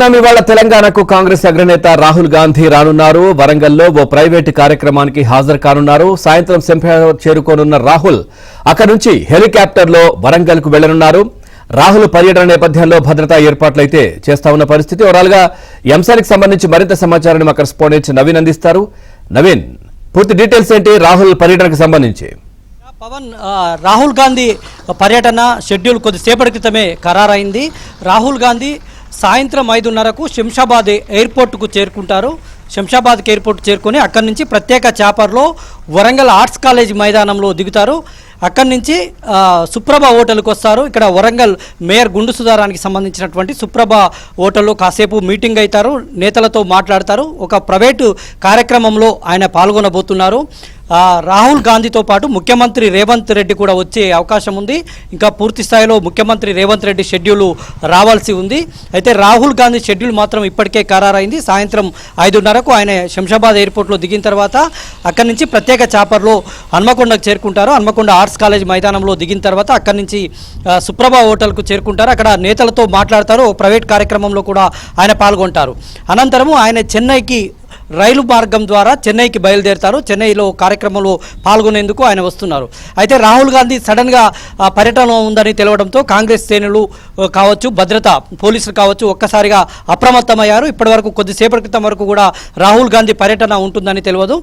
ఇవాళ తెలంగాణకు కాంగ్రెస్ అగ్రనేత రాహుల్ గాంధీ రానున్నారు. వరంగల్లో ఓ ప్రైవేటు కార్యక్రమానికి హాజరు కానున్నారు. సాయంత్రం శంషాబాద్ చేరుకోనున్న రాహుల్ అక్కడి నుంచి హెలికాప్టర్లో వరంగల్ కు వెళ్లనున్నారు. రాహుల్ పర్యటన నేపథ్యంలో భద్రతా ఏర్పాట్లయితే చేస్తా ఉన్న పరిస్థితి. ఓవరాల్గా ఈ అంశానికి సంబంధించి మరింత సమాచారాన్ని మా కరెస్పాండెంట్ నవీన్ అందిస్తారు. నవీన్, పూర్తి డీటెయిల్స్ ఏంటి రాహుల్ పర్యటనకు సంబంధించి? పవన్, రాహుల్ గాంధీ పర్యటన షెడ్యూల్ కొద్దిసేపటి క్రితమే ఖరారైంది. రాహుల్ గాంధీ సాయంత్రం 5:30కు శంషాబాద్ ఎయిర్పోర్టుకు చేరుకుంటారు. శంషాబాద్ ఎయిర్పోర్ట్ చేరుకొని అక్కడి నుంచి ప్రత్యేక చాపర్లో వరంగల్ ఆర్ట్స్ కాలేజ్ మైదానంలో దిగుతారు. అక్కడి నుంచి సుప్రభ హోటల్కి వస్తారు. ఇక్కడ వరంగల్ మేయర్ గుండు సుధారానికి సంబంధించినటువంటి సుప్రభ హోటల్లో కాసేపు మీటింగ్ అవుతారు, నేతలతో మాట్లాడతారు. ఒక ప్రైవేటు కార్యక్రమంలో ఆయన పాల్గొనబోతున్నారు. రాహుల్ గాంధీతో పాటు ముఖ్యమంత్రి రేవంత్ రెడ్డి కూడా వచ్చే అవకాశం ఉంది. ఇంకా పూర్తి స్థాయిలో ముఖ్యమంత్రి రేవంత్ రెడ్డి షెడ్యూల్ రావాల్సి ఉంది. అయితే రాహుల్ గాంధీ షెడ్యూల్ మాత్రం ఇప్పటికే ఖరారైంది. సాయంత్రం 5:30కు ఆయన శంషాబాద్ ఎయిర్పోర్ట్లో దిగిన తర్వాత అక్కడి నుంచి ప్రత్యేక చాపర్లో హన్మకొండకు చేరుకుంటారు. హన్మకొండ ఆర్ట్స్ కాలేజ్ మైదానంలో దిగిన తర్వాత అక్కడి నుంచి సుప్రభ హోటల్కు చేరుకుంటారు. అక్కడ నేతలతో మాట్లాడతారు. ప్రైవేట్ కార్యక్రమంలో కూడా ఆయన పాల్గొంటారు. అనంతరము ఆయన చెన్నైకి రైలు మార్గం ద్వారా చెన్నైకి బయలుదేరుతారు. చెన్నైలో కార్యక్రమంలో పాల్గొనేందుకు ఆయన వస్తున్నారు. అయితే రాహుల్ గాంధీ సడన్గా పర్యటన ఉందని తెలవడంతో కాంగ్రెస్ శ్రేణులు కావచ్చు, భద్రత పోలీసులు కావచ్చు ఒక్కసారిగా అప్రమత్తమయ్యారు. ఇప్పటివరకు కొద్దిసేపటి క్రితం వరకు కూడా రాహుల్ గాంధీ పర్యటన ఉంటుందని తెలియదు.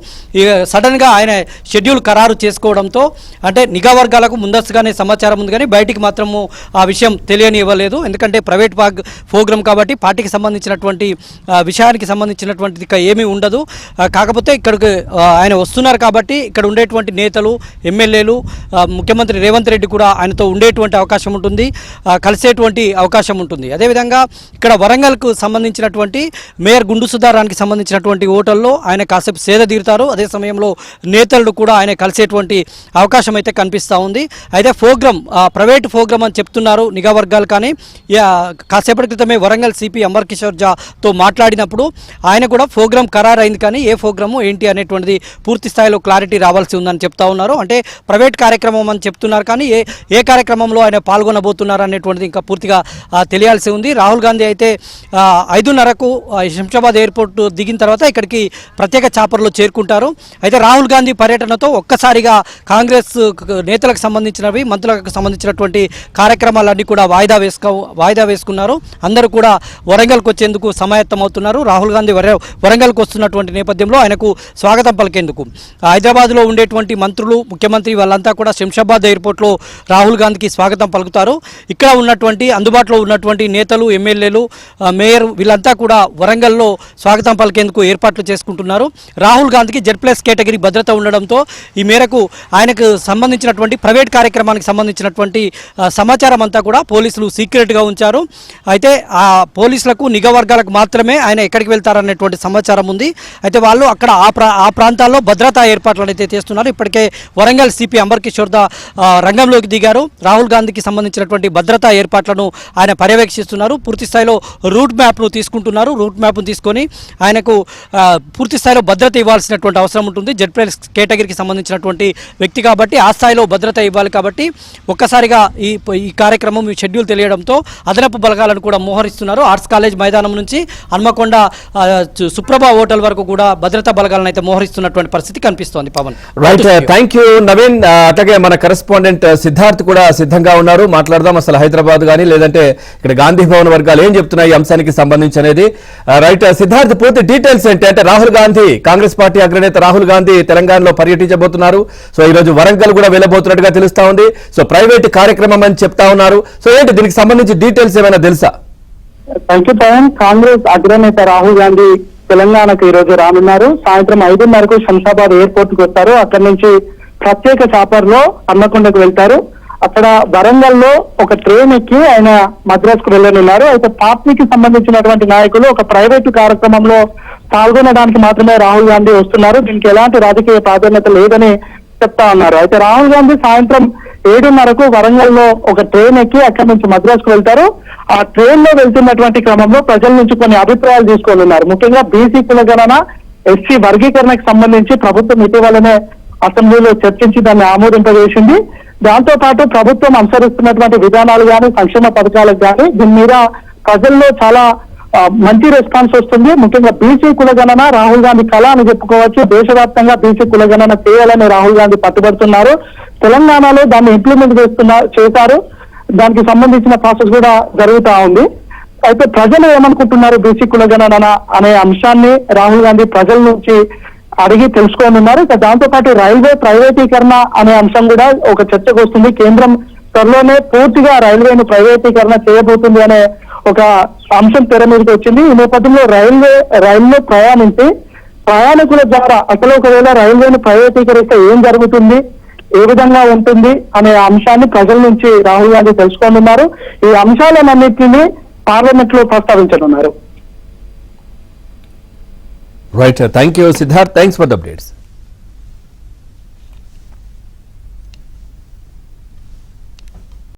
సడన్గా ఆయన షెడ్యూల్ ఖరారు చేసుకోవడంతో అంటే నిఘా వర్గాలకు ముందస్తుగానే సమాచారం ఉంది, కానీ బయటికి మాత్రము ఆ విషయం తెలియనివ్వలేదు. ఎందుకంటే ప్రైవేట్ ప్రోగ్రామ్ కాబట్టి పార్టీకి సంబంధించినటువంటి విషయానికి సంబంధించినటువంటి ఏమీ ఉండదు. కాకపోతే ఇక్కడికి ఆయన వస్తున్నారు కాబట్టి ఇక్కడ ఉండేటువంటి నేతలు, ఎమ్మెల్యేలు, ముఖ్యమంత్రి రేవంత్ రెడ్డి కూడా ఆయనతో ఉండేటువంటి అవకాశం ఉంటుంది, కలిసేటువంటి అవకాశం ఉంటుంది. అదేవిధంగా ఇక్కడ వరంగల్కు సంబంధించినటువంటి మేయర్ గుండు సుధారానికి సంబంధించినటువంటి హోటల్లో ఆయన కాసేపు సేద తీరుతారు. అదే సమయంలో నేతలు కూడా ఆయన కలిసేటువంటి అవకాశం అయితే కనిపిస్తూ ఉంది. అయితే ప్రైవేట్ ప్రోగ్రామ్ అని చెప్తున్నారు నిఘా వర్గాలు, కానీ కాసేపటి క్రితమే వరంగల్ సిపి అమర్ కిషోర్ జాతో మాట్లాడినప్పుడు ఆయన కూడా ప్రోగ్రామ్ ఖరారైంది, కానీ ఏ ప్రోగ్రాము ఏంటి అనేటువంటిది పూర్తి స్థాయిలో క్లారిటీ రావాల్సి ఉందని చెప్తా ఉన్నారు. అంటే ప్రైవేట్ కార్యక్రమం అని చెప్తున్నారు, కానీ ఏ కార్యక్రమంలో ఆయన పాల్గొనబోతున్నారు అనేటువంటిది ఇంకా పూర్తిగా తెలియాల్సి ఉంది. రాహుల్ గాంధీ అయితే 5:30కు శంషాబాద్ ఎయిర్పోర్ట్ దిగిన తర్వాత ఇక్కడికి ప్రత్యేక చాపర్లో చేరుకుంటారు. అయితే రాహుల్ గాంధీ పర్యటనతో ఒక్కసారిగా కాంగ్రెస్ నేతలకు సంబంధించినవి, మంత్రులకు సంబంధించినటువంటి కార్యక్రమాలన్నీ కూడా వాయిదా వేసుకున్నారు. అందరూ కూడా వరంగల్కి వచ్చేందుకు సమాయత్తమవుతున్నారు. రాహుల్ గాంధీ వరంగల్కు వస్తున్నటువంటి నేపథ్యంలో ఆయనకు స్వాగతం పలికేందుకు హైదరాబాద్లో ఉండేటువంటి మంత్రులు, ముఖ్యమంత్రి వాళ్ళంతా కూడా శంషాబాద్ ఎయిర్పోర్ట్లో రాహుల్ గాంధీకి స్వాగతం పలుకుతారు. ఇక్కడ ఉన్నటువంటి అందుబాటులో ఉన్నటువంటి నేతలు, ఎమ్మెల్యేలు, మేయర్ వీళ్ళంతా కూడా వరంగల్లో స్వాగతం పలికేందుకు ఏర్పాట్లు చేసుకుంటున్నారు. రాహుల్ గాంధీకి Z+ కేటగిరీ భద్రత ఉండడంతో ఈ మేరకు ఆయనకు సంబంధించినటువంటి ప్రైవేట్ కార్యక్రమానికి సంబంధించినటువంటి సమాచారం అంతా కూడా పోలీసులు సీక్రెట్గా ఉంచారు. అయితే ఆ పోలీసులకు, నిఘా వర్గాలకు మాత్రమే ఆయన ఎక్కడికి వెళ్తారనేటువంటి సమాచారం ఉంది. అయితే వాళ్ళు అక్కడ ఆ ప్రాంతాల్లో భద్రతా ఏర్పాట్లను అయితే చేస్తున్నారు. ఇప్పటికే వరంగల్ సిపి అమర్ కిషోర్ రంగంలోకి దిగారు. రాహుల్ గాంధీకి సంబంధించినటువంటి భద్రతా ఏర్పాట్లను ఆయన పర్యవేక్షిస్తున్నారు. పూర్తి స్థాయిలో రూట్ మ్యాప్ను తీసుకుంటున్నారు. రూట్ మ్యాప్ను తీసుకొని ఆయనకు పూర్తి స్థాయిలో భద్రత ఇవ్వాల్సినటువంటి అవసరం ఉంటుంది. Z+ కేటగిరీకి సంబంధించినటువంటి వ్యక్తి కాబట్టి ఆ స్థాయిలో భద్రత ఇవ్వాలి. కాబట్టి ఒక్కసారిగా ఈ కార్యక్రమం, ఈ షెడ్యూల్ తెలియడంతో అదనపు బలగాలను కూడా మోహరిస్తున్నారు. ఆర్ట్స్ కాలేజ్ మైదానం నుంచి హన్మకొండ సుప్రభ హోటల్ వరకు కూడా భద్రతా బలగాలను అయితే మోహరిస్తున్నటువంటి పరిస్థితి కనిపిస్తోంది. Pawan, right, thank you Naveen. అట్లాగే మన కరెస్పాండెంట్ సిద్ధార్థ్ కూడా సిద్ధంగా ఉన్నారు. మాట్లాడదాం అసలు హైదరాబాద్ కానీ లేదంటే ఇక్కడ గాంధీ భవన్ వర్గాలు ఏం చెప్తున్నాయి ఈ అంశానికి సంబంధించి అనేది. రైట్ సిద్ధార్థ్, పూర్తి డీటెయిల్స్ ఏంటి? అంటే రాహుల్ గాంధీ, కాంగ్రెస్ పార్టీ అగ్రనేత రాహుల్ గాంధీ తెలంగాణలో పర్యటించబోతున్నారు. సో ఈ రోజు వరంగల్ కూడా వెళ్ళబోతున్నట్టుగా తెలుస్తా ఉంది. సో ప్రైవేట్ కార్యక్రమం అని చెప్తా ఉన్నారు. సో ఏంటి దీనికి సంబంధించి డీటెయిల్స్ ఏమైనా తెలుసా? Thank you Pawan. కాంగ్రెస్ అగ్రనేత రాహుల్ గాంధీ తెలంగాణకు ఈ రోజు రానున్నారు. సాయంత్రం 5:30కు శంషాబాద్ ఎయిర్పోర్ట్ కు వస్తారు. అక్కడి నుంచి ప్రత్యేక చాపర్లో హన్మకొండకు వెళ్తారు. అక్కడ వరంగల్లో ఒక ట్రైన్ ఎక్కి ఆయన మద్రాసుకు వెళ్ళనున్నారు. అయితే పార్టీకి సంబంధించినటువంటి నాయకులు ఒక ప్రైవేటు కార్యక్రమంలో పాల్గొనడానికి మాత్రమే రాహుల్ గాంధీ వస్తున్నారు. దీనికి ఎలాంటి రాజకీయ ప్రాధాన్యత లేదని చెప్తా ఉన్నారు. అయితే రాహుల్ గాంధీ సాయంత్రం 7:30కు వరంగల్లో ఒక ట్రైన్ ఎక్కి అక్కడి నుంచి మద్రాసుకు వెళ్తారు. ఆ ట్రైన్ లో వెళ్తున్నటువంటి క్రమంలో ప్రజల నుంచి కొన్ని అభిప్రాయాలు తీసుకోనున్నారు. ముఖ్యంగా బీసీ కులగణన, ఎస్సీ వర్గీకరణకు సంబంధించి ప్రభుత్వం ఇటీవలనే అసెంబ్లీలో చర్చించి దాన్ని ఆమోదింపజేసింది. దాంతో పాటు ప్రభుత్వం అనుసరిస్తున్నటువంటి విధానాలు కానీ, సంక్షేమ పథకాలకు కానీ దీని మీద ప్రజల్లో చాలా మంచి రెస్పాన్స్ వస్తుంది. ముఖ్యంగా బీసీ కులగణన రాహుల్ గాంధీ కళ అని చెప్పుకోవచ్చు. దేశవ్యాప్తంగా బీసీ కులగణన చేయాలని రాహుల్ గాంధీ పట్టుబడుతున్నారు. తెలంగాణలో దాన్ని ఇంప్లిమెంట్ చేశారు. దానికి సంబంధించిన ప్రాసెస్ కూడా జరుగుతా ఉంది. అయితే ప్రజలు ఏమనుకుంటున్నారు బీసీ కులగణన అనే అంశాన్ని రాహుల్ గాంధీ ప్రజల నుంచి అడిగి తెలుసుకోనున్నారు. ఇక దాంతో పాటు రైల్వే ప్రైవేటీకరణ అనే అంశం కూడా ఒక చర్చకు వస్తుంది. కేంద్రం త్వరలోనే పూర్తిగా రైల్వేను ప్రైవేటీకరణ చేయబోతుంది అనే ఒక అంశం తెర మీదకి వచ్చింది. ఈ నేపథ్యంలో రైల్లో ప్రయాణించి ప్రయాణికుల ద్వారా అసలు ఒకవేళ రైల్వేను ప్రైవేటీకరిస్తే ఏం జరుగుతుంది, ఏ విధంగా ఉంటుంది అనే అంశాన్ని ప్రజల నుంచి రాహుల్ గాంధీ తెలుసుకోనున్నారు. ఈ అంశాలన్నింటినీ పార్లమెంట్ లో ప్రస్తావించనున్నారు. Right, thank you Siddharth, thanks for the updates.